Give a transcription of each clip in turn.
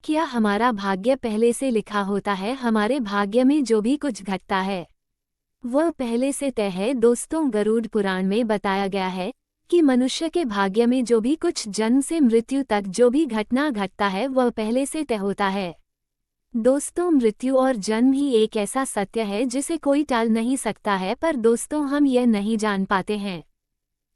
क्या हमारा भाग्य पहले से लिखा होता है? हमारे भाग्य में जो भी कुछ घटता है वह पहले से तय है। दोस्तों, गरुड़ पुराण में बताया गया है कि मनुष्य के भाग्य में जो भी कुछ जन्म से मृत्यु तक जो भी घटना घटता है वह पहले से तय होता है। दोस्तों, मृत्यु और जन्म ही एक ऐसा सत्य है जिसे कोई टाल नहीं सकता है, पर दोस्तों हम यह नहीं जान पाते हैं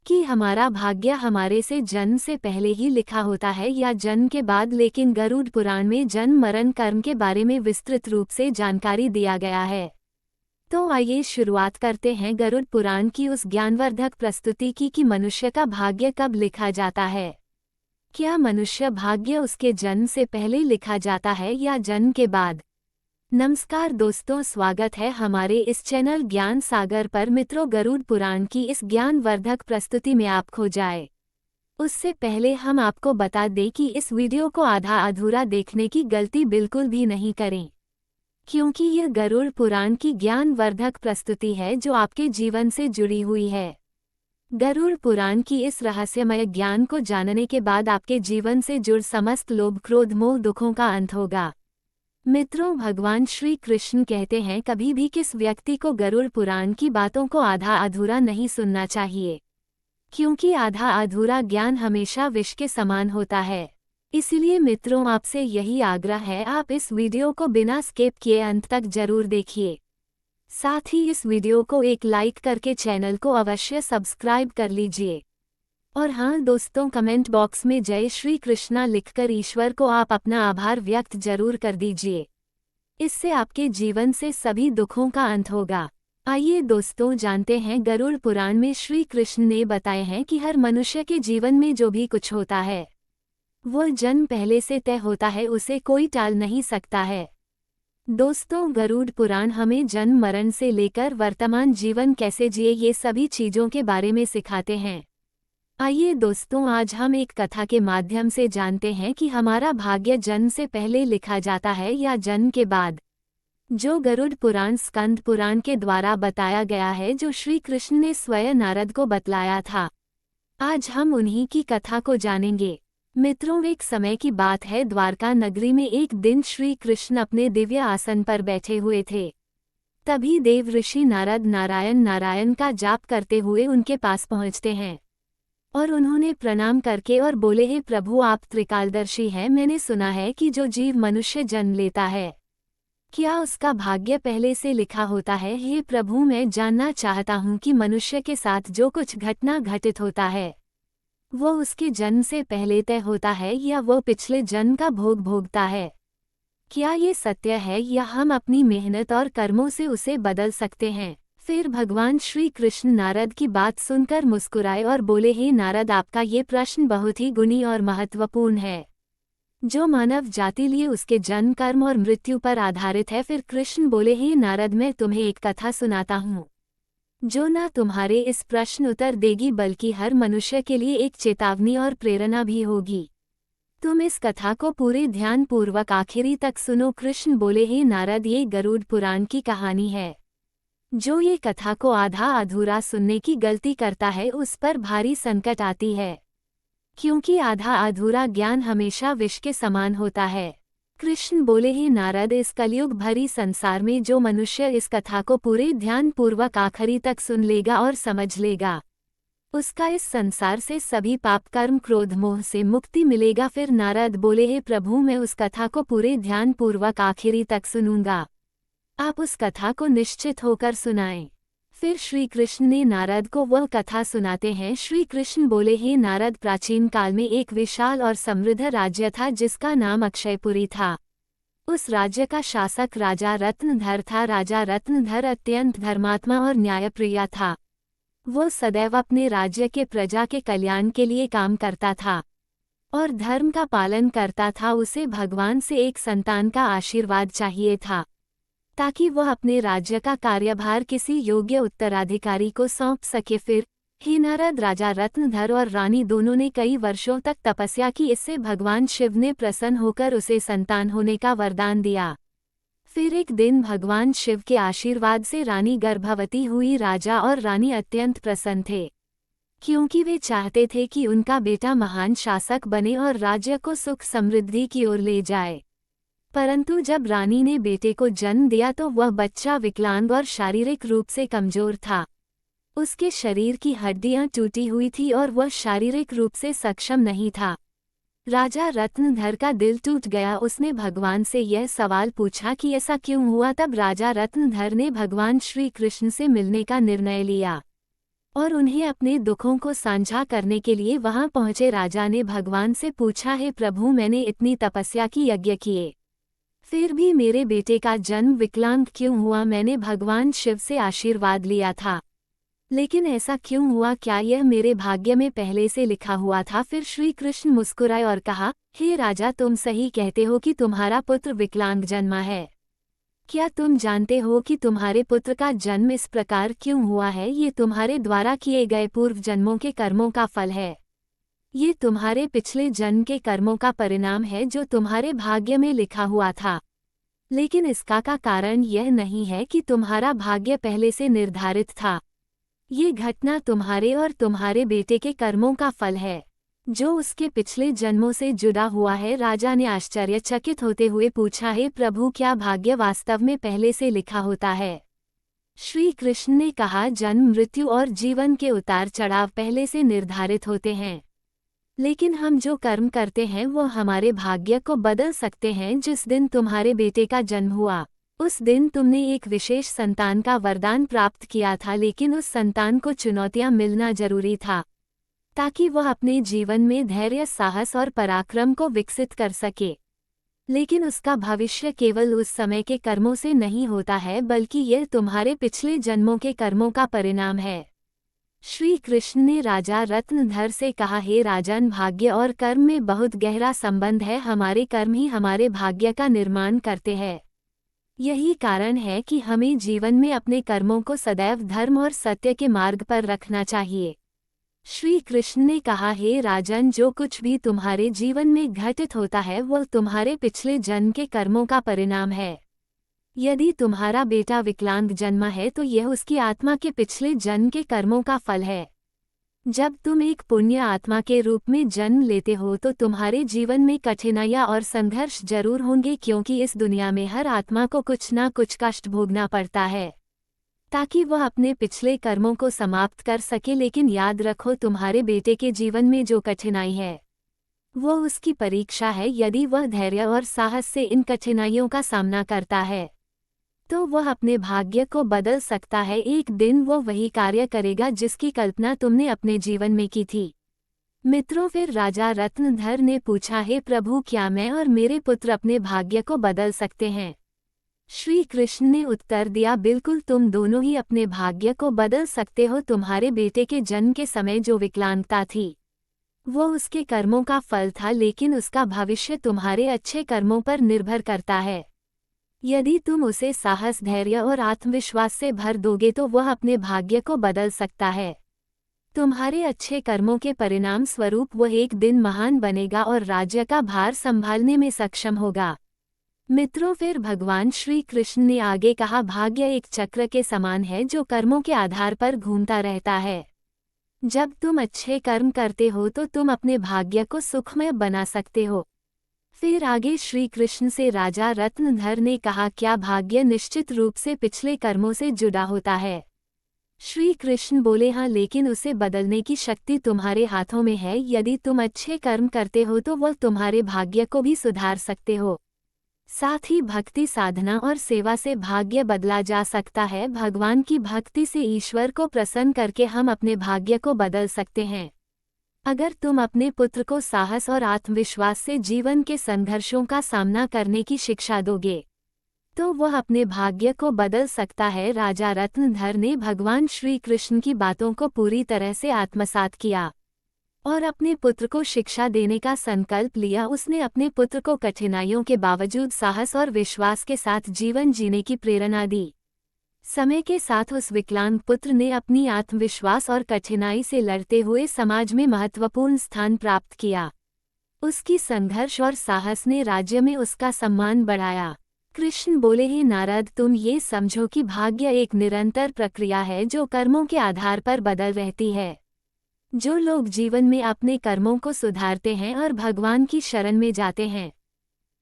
कि हमारा भाग्य हमारे से जन्म से पहले ही लिखा होता है या जन्म के बाद। लेकिन गरुड़ पुराण में जन्म मरण कर्म के बारे में विस्तृत रूप से जानकारी दिया गया है। तो आइए शुरुआत करते हैं गरुड़ पुराण की उस ज्ञानवर्धक प्रस्तुति की कि मनुष्य का भाग्य कब लिखा जाता है। क्या मनुष्य भाग्य उसके जन्म से पहले लिखा जाता है या जन्म के बाद? नमस्कार दोस्तों, स्वागत है हमारे इस चैनल ज्ञान सागर पर। मित्रों, गरुड़ पुराण की इस ज्ञानवर्धक प्रस्तुति में आप खो जाए उससे पहले हम आपको बता दें कि इस वीडियो को आधा अधूरा देखने की गलती बिल्कुल भी नहीं करें, क्योंकि यह गरुड़ पुराण की ज्ञानवर्धक प्रस्तुति है जो आपके जीवन से जुड़ी हुई है। गरुड़ पुराण की इस रहस्यमय ज्ञान को जानने के बाद आपके जीवन से जुड़ समस्त लोभ क्रोध मोह दुखों का अंत होगा। मित्रों, भगवान श्री कृष्ण कहते हैं कभी भी किस व्यक्ति को गरुड़ पुराण की बातों को आधा अधूरा नहीं सुनना चाहिए, क्योंकि आधा अधूरा ज्ञान हमेशा विष के समान होता है। इसलिए मित्रों, आपसे यही आग्रह है, आप इस वीडियो को बिना स्किप किए अंत तक जरूर देखिए। साथ ही इस वीडियो को एक लाइक करके चैनल को अवश्य सब्सक्राइब कर लीजिए। और हाँ दोस्तों, कमेंट बॉक्स में जय श्री कृष्णा लिखकर ईश्वर को आप अपना आभार व्यक्त जरूर कर दीजिए। इससे आपके जीवन से सभी दुखों का अंत होगा। आइए दोस्तों, जानते हैं गरुड़ पुराण में श्री कृष्ण ने बताए हैं कि हर मनुष्य के जीवन में जो भी कुछ होता है वह जन्म पहले से तय होता है, उसे कोई टाल नहीं सकता है। दोस्तों, गरुड़ पुराण हमें जन्म मरण से लेकर वर्तमान जीवन कैसे जिए ये सभी चीज़ों के बारे में सिखाते हैं। आइए दोस्तों, आज हम एक कथा के माध्यम से जानते हैं कि हमारा भाग्य जन्म से पहले लिखा जाता है या जन्म के बाद। जो गरुड़ पुराण स्कंद पुराण के द्वारा बताया गया है, जो श्री कृष्ण ने स्वयं नारद को बतलाया था। आज हम उन्हीं की कथा को जानेंगे। मित्रों, एक समय की बात है, द्वारका नगरी में एक दिन श्री कृष्ण अपने दिव्य आसन पर बैठे हुए थे। तभी देव ऋषि नारद नारायण नारायण का जाप करते हुए उनके पास पहुँचते हैं और उन्होंने प्रणाम करके और बोले, हे प्रभु, आप त्रिकालदर्शी हैं। मैंने सुना है कि जो जीव मनुष्य जन्म लेता है क्या उसका भाग्य पहले से लिखा होता है? हे प्रभु, मैं जानना चाहता हूँ कि मनुष्य के साथ जो कुछ घटना घटित होता है वो उसके जन्म से पहले तय होता है या वो पिछले जन्म का भोग भोगता है? क्या ये सत्य है या हम अपनी मेहनत और कर्मों से उसे बदल सकते हैं? फिर भगवान श्री कृष्ण नारद की बात सुनकर मुस्कुराए और बोले, हे नारद, आपका ये प्रश्न बहुत ही गुणी और महत्वपूर्ण है, जो मानव जाति लिए उसके जन्म कर्म और मृत्यु पर आधारित है। फिर कृष्ण बोले, हे नारद, मैं तुम्हें एक कथा सुनाता हूँ जो न तुम्हारे इस प्रश्न उत्तर देगी बल्कि हर मनुष्य के लिए एक चेतावनी और प्रेरणा भी होगी। तुम इस कथा को पूरे ध्यान पूर्वक आखिरी तक सुनो। कृष्ण बोले, हे नारद, ये गरुड़ पुराण की कहानी है। जो ये कथा को आधा अधूरा सुनने की गलती करता है उस पर भारी संकट आती है, क्योंकि आधा अधूरा ज्ञान हमेशा विष के समान होता है। कृष्ण बोले, हे नारद, इस कलयुग भरी संसार में जो मनुष्य इस कथा को पूरे ध्यान पूर्वक आखिरी तक सुन लेगा और समझ लेगा, उसका इस संसार से सभी पाप कर्म क्रोध मोह से मुक्ति मिलेगा। फिर नारद बोले, हे प्रभु, मैं उस कथा को पूरे ध्यान पूर्वक आखिरी तक सुनूंगा, आप उस कथा को निश्चित होकर सुनाएं। फिर श्री कृष्ण ने नारद को वह कथा सुनाते हैं। श्री कृष्ण बोले, हे नारद, प्राचीन काल में एक विशाल और समृद्ध राज्य था जिसका नाम अक्षयपुरी था। उस राज्य का शासक राजा रत्नधर था। राजा रत्नधर अत्यंत धर्मात्मा और न्यायप्रिय था। वो सदैव अपने राज्य के प्रजा के कल्याण के लिए काम करता था और धर्म का पालन करता था। उसे भगवान से एक संतान का आशीर्वाद चाहिए था ताकि वह अपने राज्य का कार्यभार किसी योग्य उत्तराधिकारी को सौंप सके। फिर हे नारद, राजा रत्नधर और रानी दोनों ने कई वर्षों तक तपस्या की। इससे भगवान शिव ने प्रसन्न होकर उसे संतान होने का वरदान दिया। फिर एक दिन भगवान शिव के आशीर्वाद से रानी गर्भवती हुई। राजा और रानी अत्यंत प्रसन्न थे, क्योंकि वे चाहते थे कि उनका बेटा महान शासक बने और राज्य को सुख समृद्धि की ओर ले जाए। परंतु जब रानी ने बेटे को जन्म दिया तो वह बच्चा विकलांग और शारीरिक रूप से कमजोर था। उसके शरीर की हड्डियां टूटी हुई थी और वह शारीरिक रूप से सक्षम नहीं था। राजा रत्नधर का दिल टूट गया। उसने भगवान से यह सवाल पूछा कि ऐसा क्यों हुआ। तब राजा रत्नधर ने भगवान श्री कृष्ण से मिलने का निर्णय लिया और उन्हें अपने दुखों को साझा करने के लिए वहां पहुंचे। राजा ने भगवान से पूछा, हे प्रभु, मैंने इतनी तपस्या की, यज्ञ किए, फिर भी मेरे बेटे का जन्म विकलांग क्यों हुआ। मैंने भगवान शिव से आशीर्वाद लिया था, लेकिन ऐसा क्यों हुआ? क्या यह मेरे भाग्य में पहले से लिखा हुआ था? फिर श्री कृष्ण मुस्कुराए और कहा, हे राजा, तुम सही कहते हो कि तुम्हारा पुत्र विकलांग जन्मा है। क्या तुम जानते हो कि तुम्हारे पुत्र का जन्म इस प्रकार क्यों हुआ है? ये तुम्हारे द्वारा किए गए पूर्व जन्मों के कर्मों का फल है। ये तुम्हारे पिछले जन्म के कर्मों का परिणाम है जो तुम्हारे भाग्य में लिखा हुआ था। लेकिन इसका का कारण यह नहीं है कि तुम्हारा भाग्य पहले से निर्धारित था। ये घटना तुम्हारे और तुम्हारे बेटे के कर्मों का फल है जो उसके पिछले जन्मों से जुड़ा हुआ है। राजा ने आश्चर्यचकित होते हुए पूछा, हे प्रभु, क्या भाग्य वास्तव में पहले से लिखा होता है? श्री कृष्ण ने कहा, जन्म, मृत्यु और जीवन के उतार चढ़ाव पहले से निर्धारित होते हैं, लेकिन हम जो कर्म करते हैं वो हमारे भाग्य को बदल सकते हैं। जिस दिन तुम्हारे बेटे का जन्म हुआ उस दिन तुमने एक विशेष संतान का वरदान प्राप्त किया था, लेकिन उस संतान को चुनौतियां मिलना जरूरी था ताकि वह अपने जीवन में धैर्य, साहस और पराक्रम को विकसित कर सके। लेकिन उसका भविष्य केवल उस समय के कर्मों से नहीं होता है, बल्कि यह तुम्हारे पिछले जन्मों के कर्मों का परिणाम है। श्री कृष्ण ने राजा रत्नधर से कहा, हे राजन, भाग्य और कर्म में बहुत गहरा संबंध है। हमारे कर्म ही हमारे भाग्य का निर्माण करते हैं। यही कारण है कि हमें जीवन में अपने कर्मों को सदैव धर्म और सत्य के मार्ग पर रखना चाहिए। श्री कृष्ण ने कहा, हे राजन, जो कुछ भी तुम्हारे जीवन में घटित होता है वह तुम्हारे पिछले जन्म के कर्मों का परिणाम है। यदि तुम्हारा बेटा विकलांग जन्मा है तो यह उसकी आत्मा के पिछले जन्म के कर्मों का फल है। जब तुम एक पुण्य आत्मा के रूप में जन्म लेते हो तो तुम्हारे जीवन में कठिनाइयां और संघर्ष जरूर होंगे, क्योंकि इस दुनिया में हर आत्मा को कुछ ना कुछ कष्ट भोगना पड़ता है ताकि वह अपने पिछले कर्मों को समाप्त कर सके। लेकिन याद रखो, तुम्हारे बेटे के जीवन में जो कठिनाई है वो उसकी परीक्षा है। यदि वह धैर्य और साहस से इन कठिनाइयों का सामना करता है तो वह अपने भाग्य को बदल सकता है। एक दिन वो वही कार्य करेगा जिसकी कल्पना तुमने अपने जीवन में की थी। मित्रों, फिर राजा रत्नधर ने पूछा, हे प्रभु, क्या मैं और मेरे पुत्र अपने भाग्य को बदल सकते हैं? श्री कृष्ण ने उत्तर दिया, बिल्कुल, तुम दोनों ही अपने भाग्य को बदल सकते हो। तुम्हारे बेटे के जन्म के समय जो विकलांगता थी वो उसके कर्मों का फल था, लेकिन उसका भविष्य तुम्हारे अच्छे कर्मों पर निर्भर करता है। यदि तुम उसे साहस, धैर्य और आत्मविश्वास से भर दोगे तो वह अपने भाग्य को बदल सकता है। तुम्हारे अच्छे कर्मों के परिणाम स्वरूप वह एक दिन महान बनेगा और राज्य का भार संभालने में सक्षम होगा। मित्रों, फिर भगवान श्री कृष्ण ने आगे कहा, भाग्य एक चक्र के समान है जो कर्मों के आधार पर घूमता रहता है। जब तुम अच्छे कर्म करते हो तो तुम अपने भाग्य को सुखमय बना सकते हो। फिर आगे श्री कृष्ण से राजा रत्नधर ने कहा, क्या भाग्य निश्चित रूप से पिछले कर्मों से जुड़ा होता है? श्री कृष्ण बोले, हाँ, लेकिन उसे बदलने की शक्ति तुम्हारे हाथों में है। यदि तुम अच्छे कर्म करते हो तो वह तुम्हारे भाग्य को भी सुधार सकते हो। साथ ही भक्ति, साधना और सेवा से भाग्य बदला जा सकता है। भगवान की भक्ति से ईश्वर को प्रसन्न करके हम अपने भाग्य को बदल सकते हैं। अगर तुम अपने पुत्र को साहस और आत्मविश्वास से जीवन के संघर्षों का सामना करने की शिक्षा दोगे तो वह अपने भाग्य को बदल सकता है। राजा रत्नधर ने भगवान श्री कृष्ण की बातों को पूरी तरह से आत्मसात किया और अपने पुत्र को शिक्षा देने का संकल्प लिया। उसने अपने पुत्र को कठिनाइयों के बावजूद साहस और विश्वास के साथ जीवन जीने की प्रेरणा दी। समय के साथ उस विकलांग पुत्र ने अपनी आत्मविश्वास और कठिनाई से लड़ते हुए समाज में महत्वपूर्ण स्थान प्राप्त किया। उसकी संघर्ष और साहस ने राज्य में उसका सम्मान बढ़ाया। कृष्ण बोले, हे नारद, तुम ये समझो कि भाग्य एक निरंतर प्रक्रिया है जो कर्मों के आधार पर बदल रहती है। जो लोग जीवन में अपने कर्मों को सुधारते हैं और भगवान की शरण में जाते हैं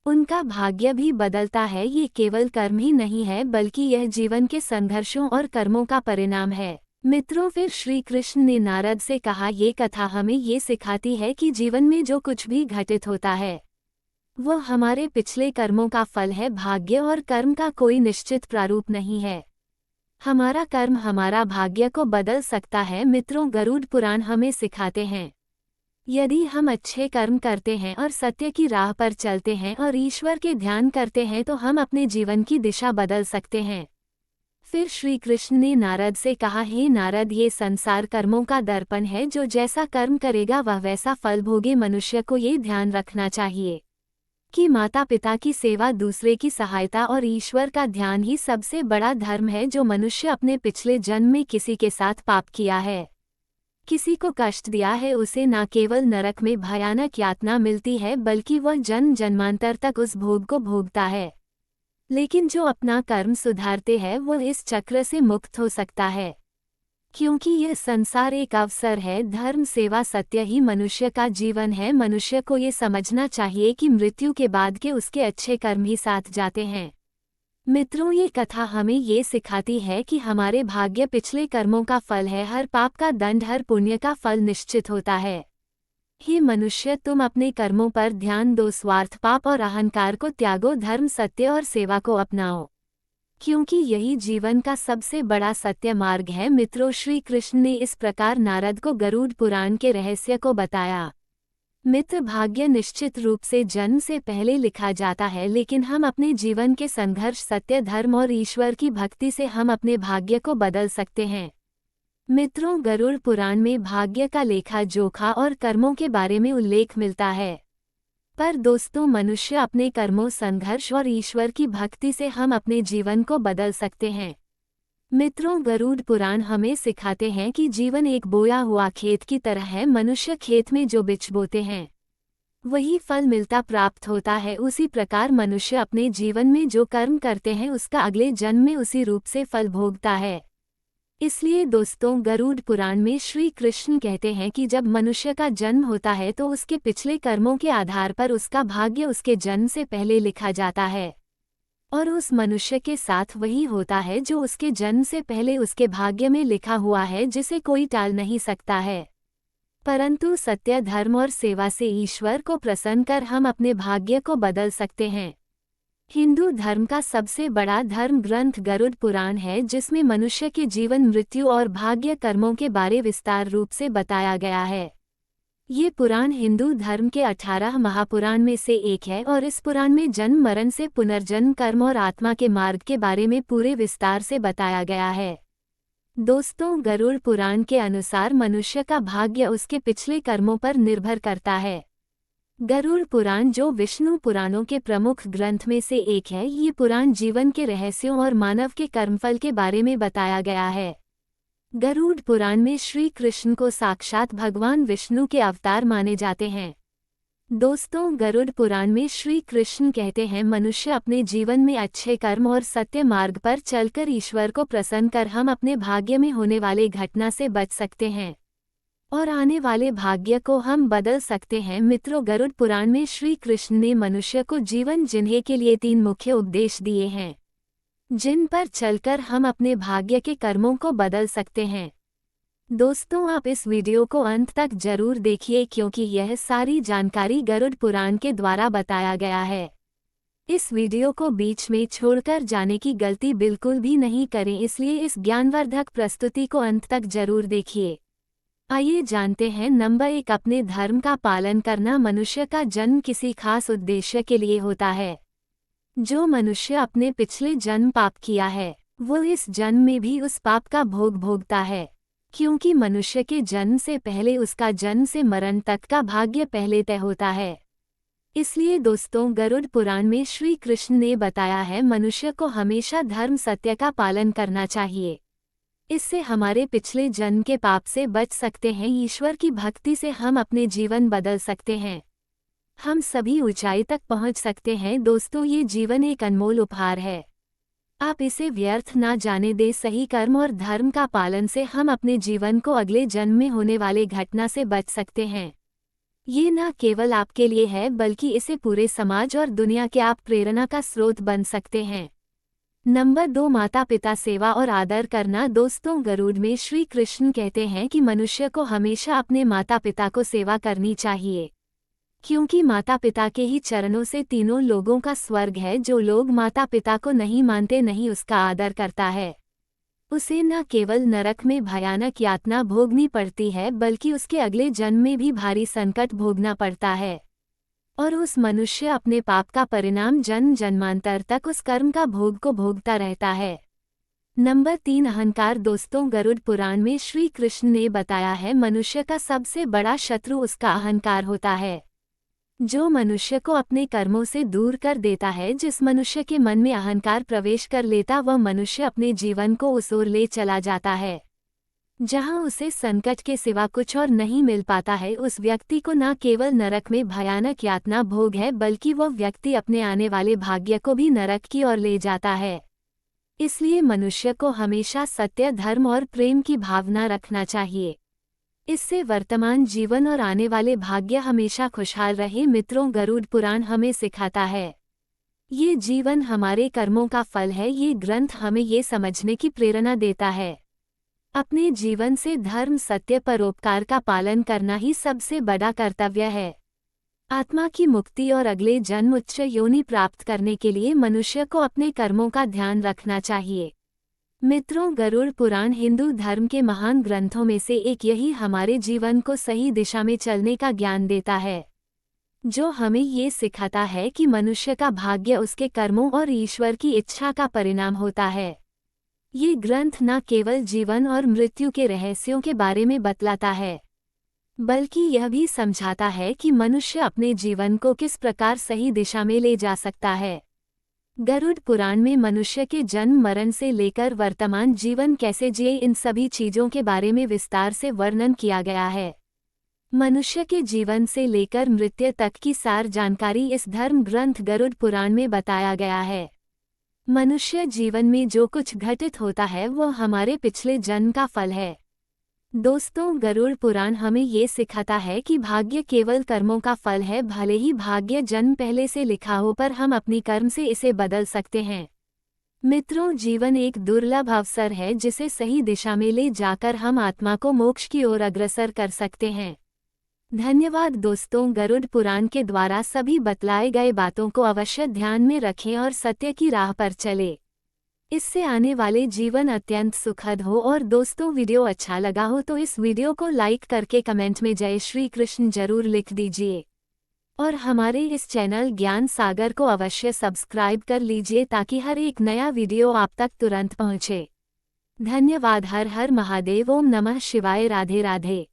उनका भाग्य भी बदलता है। ये केवल कर्म ही नहीं है बल्कि यह जीवन के संघर्षों और कर्मों का परिणाम है। मित्रों, फिर श्री कृष्ण ने नारद से कहा, ये कथा हमें ये सिखाती है कि जीवन में जो कुछ भी घटित होता है वो हमारे पिछले कर्मों का फल है। भाग्य और कर्म का कोई निश्चित प्रारूप नहीं है। हमारा कर्म हमारा भाग्य को बदल सकता है। मित्रों, गरुड़ पुराण हमें सिखाते हैं, यदि हम अच्छे कर्म करते हैं और सत्य की राह पर चलते हैं और ईश्वर के ध्यान करते हैं तो हम अपने जीवन की दिशा बदल सकते हैं। फिर श्री कृष्ण ने नारद से कहा, हे नारद, ये संसार कर्मों का दर्पण है। जो जैसा कर्म करेगा वह वैसा फल भोगे। मनुष्य को ये ध्यान रखना चाहिए कि माता पिता की सेवा, दूसरे की सहायता और ईश्वर का ध्यान ही सबसे बड़ा धर्म है। जो मनुष्य अपने पिछले जन्म में किसी के साथ पाप किया है, किसी को कष्ट दिया है, उसे न केवल नरक में भयानक यातना मिलती है बल्कि वह जन्म जन्मांतर तक उस भोग को भोगता है। लेकिन जो अपना कर्म सुधारते हैं वो इस चक्र से मुक्त हो सकता है, क्योंकि यह संसार एक अवसर है। धर्म, सेवा, सत्य ही मनुष्य का जीवन है। मनुष्य को ये समझना चाहिए कि मृत्यु के बाद के उसके अच्छे कर्म ही साथ जाते हैं। मित्रों, ये कथा हमें ये सिखाती है कि हमारे भाग्य पिछले कर्मों का फल है। हर पाप का दंड, हर पुण्य का फल निश्चित होता है। हे मनुष्य, तुम अपने कर्मों पर ध्यान दो, स्वार्थ, पाप और अहंकार को त्यागो, धर्म, सत्य और सेवा को अपनाओ, क्योंकि यही जीवन का सबसे बड़ा सत्य मार्ग है। मित्रों, श्री कृष्ण ने इस प्रकार नारद को गरुड़ पुराण के रहस्य को बताया। मित्र, भाग्य निश्चित रूप से जन्म से पहले लिखा जाता है, लेकिन हम अपने जीवन के संघर्ष, सत्य, धर्म और ईश्वर की भक्ति से हम अपने भाग्य को बदल सकते हैं। मित्रों, गरुड़ पुराण में भाग्य का लेखा जोखा और कर्मों के बारे में उल्लेख मिलता है। पर दोस्तों, मनुष्य अपने कर्मों, संघर्ष और ईश्वर की भक्ति से हम अपने जीवन को बदल सकते हैं। मित्रों, गरुड़ पुराण हमें सिखाते हैं कि जीवन एक बोया हुआ खेत की तरह है। मनुष्य खेत में जो बीज बोते हैं वही फल मिलता प्राप्त होता है। उसी प्रकार मनुष्य अपने जीवन में जो कर्म करते हैं उसका अगले जन्म में उसी रूप से फल भोगता है। इसलिए दोस्तों, गरुड़ पुराण में श्री कृष्ण कहते हैं कि जब मनुष्य का जन्म होता है तो उसके पिछले कर्मों के आधार पर उसका भाग्य उसके जन्म से पहले लिखा जाता है, और उस मनुष्य के साथ वही होता है जो उसके जन्म से पहले उसके भाग्य में लिखा हुआ है, जिसे कोई टाल नहीं सकता है। परंतु सत्य, धर्म और सेवा से ईश्वर को प्रसन्न कर हम अपने भाग्य को बदल सकते हैं। हिंदू धर्म का सबसे बड़ा धर्म ग्रंथ गरुड़ पुराण है, जिसमें मनुष्य के जीवन, मृत्यु और भाग्य कर्मों के बारे विस्तार रूप से बताया गया है। ये पुराण हिंदू धर्म के 18 महापुराण में से एक है और इस पुराण में जन्म, मरण से पुनर्जन्म, कर्म और आत्मा के मार्ग के बारे में पूरे विस्तार से बताया गया है। दोस्तों, गरुड़ पुराण के अनुसार मनुष्य का भाग्य उसके पिछले कर्मों पर निर्भर करता है। गरुड़ पुराण, जो विष्णु पुराणों के प्रमुख ग्रंथ में से एक है, ये पुराण जीवन के रहस्यों और मानव के कर्मफल के बारे में बताया गया है। गरुड़ पुराण में श्री कृष्ण को साक्षात भगवान विष्णु के अवतार माने जाते हैं। दोस्तों, गरुड़ पुराण में श्री कृष्ण कहते हैं, मनुष्य अपने जीवन में अच्छे कर्म और सत्य मार्ग पर चलकर ईश्वर को प्रसन्न कर हम अपने भाग्य में होने वाले घटना से बच सकते हैं और आने वाले भाग्य को हम बदल सकते हैं। मित्रों, गरुड़ पुराण में श्री कृष्ण ने मनुष्य को जीवन जीने के लिए 3 मुख्य उपदेश दिए हैं, जिन पर चलकर हम अपने भाग्य के कर्मों को बदल सकते हैं। दोस्तों, आप इस वीडियो को अंत तक जरूर देखिए, क्योंकि यह सारी जानकारी गरुड़ पुराण के द्वारा बताया गया है। इस वीडियो को बीच में छोड़कर जाने की गलती बिल्कुल भी नहीं करें, इसलिए इस ज्ञानवर्धक प्रस्तुति को अंत तक जरूर देखिए। आइए जानते हैं। नंबर 1, अपने धर्म का पालन करना। मनुष्य का जन्म किसी खास उद्देश्य के लिए होता है। जो मनुष्य अपने पिछले जन्म पाप किया है वो इस जन्म में भी उस पाप का भोग भोगता है, क्योंकि मनुष्य के जन्म से पहले उसका जन्म से मरण तक का भाग्य पहले तय होता है। इसलिए दोस्तों, गरुड़ पुराण में श्री कृष्ण ने बताया है, मनुष्य को हमेशा धर्म, सत्य का पालन करना चाहिए। इससे हमारे पिछले जन्म के पाप से बच सकते हैं। ईश्वर की भक्ति से हम अपने जीवन बदल सकते हैं। हम सभी ऊंचाई तक पहुंच सकते हैं। दोस्तों, ये जीवन एक अनमोल उपहार है, आप इसे व्यर्थ ना जाने दें। सही कर्म और धर्म का पालन से हम अपने जीवन को अगले जन्म में होने वाले घटना से बच सकते हैं। ये न केवल आपके लिए है बल्कि इसे पूरे समाज और दुनिया के आप प्रेरणा का स्रोत बन सकते हैं। नंबर 2, माता पिता सेवा और आदर करना। दोस्तों, गरुड़ में श्री कृष्ण कहते हैं कि मनुष्य को हमेशा अपने माता पिता को सेवा करनी चाहिए, क्योंकि माता पिता के ही चरणों से तीनों लोगों का स्वर्ग है। जो लोग माता पिता को नहीं मानते, नहीं उसका आदर करता है, उसे न केवल नरक में भयानक यातना भोगनी पड़ती है बल्कि उसके अगले जन्म में भी भारी संकट भोगना पड़ता है, और उस मनुष्य अपने पाप का परिणाम जन्म जन्मांतर तक उस कर्म का भोग को भोगता रहता है। नंबर 3, अहंकार। दोस्तों, गरुड़ पुराण में श्री कृष्ण ने बताया है मनुष्य का सबसे बड़ा शत्रु उसका अहंकार होता है। जो मनुष्य को अपने कर्मों से दूर कर देता है, जिस मनुष्य के मन में अहंकार प्रवेश कर लेता, वह मनुष्य अपने जीवन को उस ओर ले चला जाता है जहां उसे संकट के सिवा कुछ और नहीं मिल पाता है। उस व्यक्ति को न केवल नरक में भयानक यातना भोग है बल्कि वह व्यक्ति अपने आने वाले भाग्य को भी नरक की ओर ले जाता है। इसलिए मनुष्य को हमेशा सत्य, धर्म और प्रेम की भावना रखना चाहिए। इससे वर्तमान जीवन और आने वाले भाग्य हमेशा खुशहाल रहे। मित्रों, गरुड़ पुराण हमें सिखाता है ये जीवन हमारे कर्मों का फल है। ये ग्रंथ हमें ये समझने की प्रेरणा देता है अपने जीवन से धर्म, सत्य, परोपकार का पालन करना ही सबसे बड़ा कर्तव्य है। आत्मा की मुक्ति और अगले जन्म उच्च योनि प्राप्त करने के लिए मनुष्य को अपने कर्मों का ध्यान रखना चाहिए। मित्रों, गरुड़ पुराण हिंदू धर्म के महान ग्रंथों में से एक, यही हमारे जीवन को सही दिशा में चलने का ज्ञान देता है, जो हमें ये सिखाता है कि मनुष्य का भाग्य उसके कर्मों और ईश्वर की इच्छा का परिणाम होता है। ये ग्रंथ न केवल जीवन और मृत्यु के रहस्यों के बारे में बतलाता है बल्कि यह भी समझाता है कि मनुष्य अपने जीवन को किस प्रकार सही दिशा में ले जा सकता है। गरुड़ पुराण में मनुष्य के जन्म मरण से लेकर वर्तमान जीवन कैसे जिए, इन सभी चीजों के बारे में विस्तार से वर्णन किया गया है। मनुष्य के जीवन से लेकर मृत्यु तक की सार जानकारी इस धर्म ग्रंथ गरुड़ पुराण में बताया गया है। मनुष्य जीवन में जो कुछ घटित होता है वह हमारे पिछले जन्म का फल है। दोस्तों, गरुड़ पुराण हमें ये सिखाता है कि भाग्य केवल कर्मों का फल है। भले ही भाग्य जन्म पहले से लिखा हो, पर हम अपनी कर्म से इसे बदल सकते हैं। मित्रों, जीवन एक दुर्लभ अवसर है जिसे सही दिशा में ले जाकर हम आत्मा को मोक्ष की ओर अग्रसर कर सकते हैं। धन्यवाद दोस्तों, गरुड़ पुराण के द्वारा सभी बतलाए गए बातों को अवश्य ध्यान में रखें और सत्य की राह पर चले। इससे आने वाले जीवन अत्यंत सुखद हो। और दोस्तों, वीडियो अच्छा लगा हो तो इस वीडियो को लाइक करके कमेंट में जय श्री कृष्ण जरूर लिख दीजिए, और हमारे इस चैनल ज्ञान सागर को अवश्य सब्सक्राइब कर लीजिए ताकि हर एक नया वीडियो आप तक तुरंत पहुंचे। धन्यवाद। हर हर महादेव। ओम नमः शिवाय। राधे राधे।